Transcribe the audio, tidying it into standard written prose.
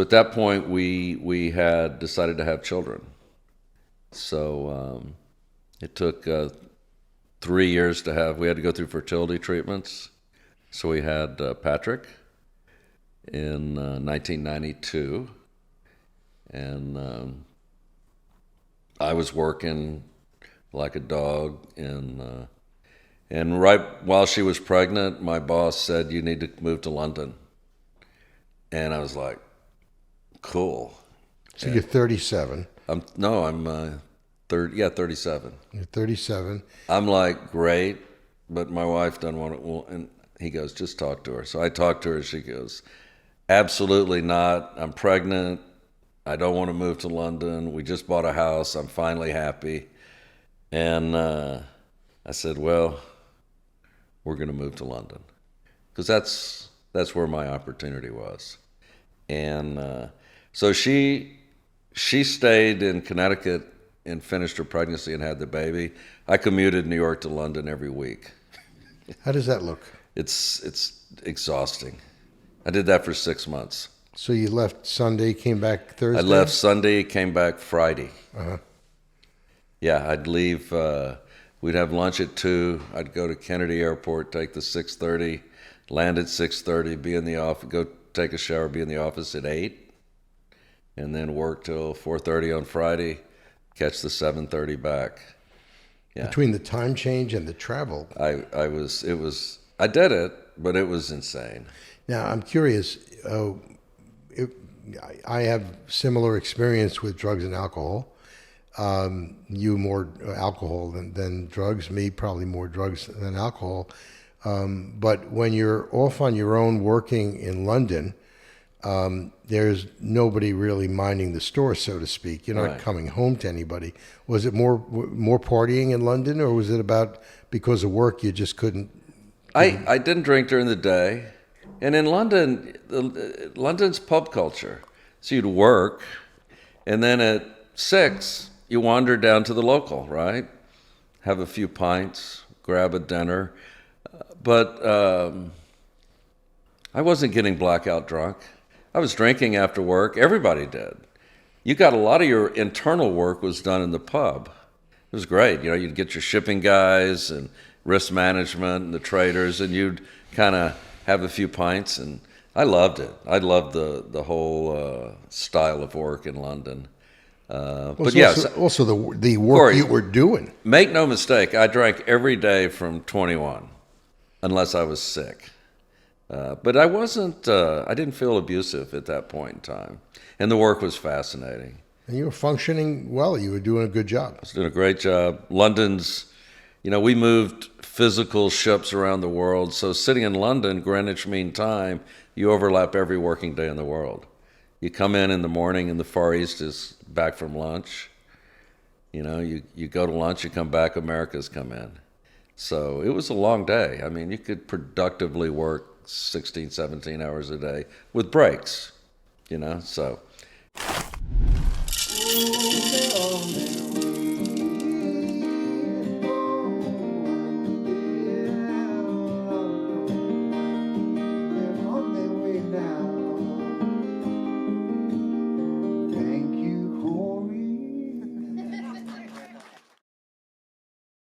At that point, we had decided to have children. So it took 3 years to have. We had to go through fertility treatments. So we had Patrick in 1992, and I was working like a dog, and right while she was pregnant, my boss said, "You need to move to London," and I was like, "Cool." So you're 37. I'm 30. Yeah, 37. You're 37. I'm like, great, but my wife doesn't want it. Well, and he goes, just talk to her. So I talked to her. She goes, absolutely not. I'm pregnant. I don't want to move to London. We just bought a house. I'm finally happy. And I said, well, we're going to move to London because that's where my opportunity was. And so she stayed in Connecticut and finished her pregnancy and had the baby. I commuted New York to London every week. How does that look? It's exhausting. I did that for 6 months. So you left Sunday, came back Thursday? I left Sunday, came back Friday. Uh-huh. Yeah, I'd leave. We'd have lunch at 2. I'd go to Kennedy Airport, take the 6:30, land at 6:30, be in the office, go take a shower, be in the office at 8, and then work till 4:30 on Friday, catch the 7:30 back. Yeah. Between the time change and the travel. I did it, but it was insane. Now, I'm curious. I have similar experience with drugs and alcohol. You more alcohol than drugs. Me, probably more drugs than alcohol. But when you're off on your own working in London, there's nobody really minding the store, so to speak. You're not coming home to anybody. Was it more partying in London, or was it about because of work you just couldn't? I didn't drink during the day. And in London, London's pub culture. So you'd work, and then at 6, you wander down to the local, right? Have a few pints, grab a dinner. But I wasn't getting blackout drunk. I was drinking after work. Everybody did. You got a lot of your internal work was done in the pub. It was great. You know, you'd get your shipping guys and risk management and the traders, and you'd kind of have a few pints, and I loved it. I loved the whole style of work in London. But yes, also the work Corey, you were doing. Make no mistake, I drank every day from 21, unless I was sick. But I wasn't. I didn't feel abusive at that point in time, and the work was fascinating. And you were functioning well. You were doing a good job. I was doing a great job. London's, we moved physical ships around the world. So sitting in London, Greenwich Mean Time, you overlap every working day in the world. You come in the morning, and the Far East is back from lunch. You go to lunch, you come back, America's come in. So it was a long day. I mean, you could productively work 16, 17 hours a day with breaks, so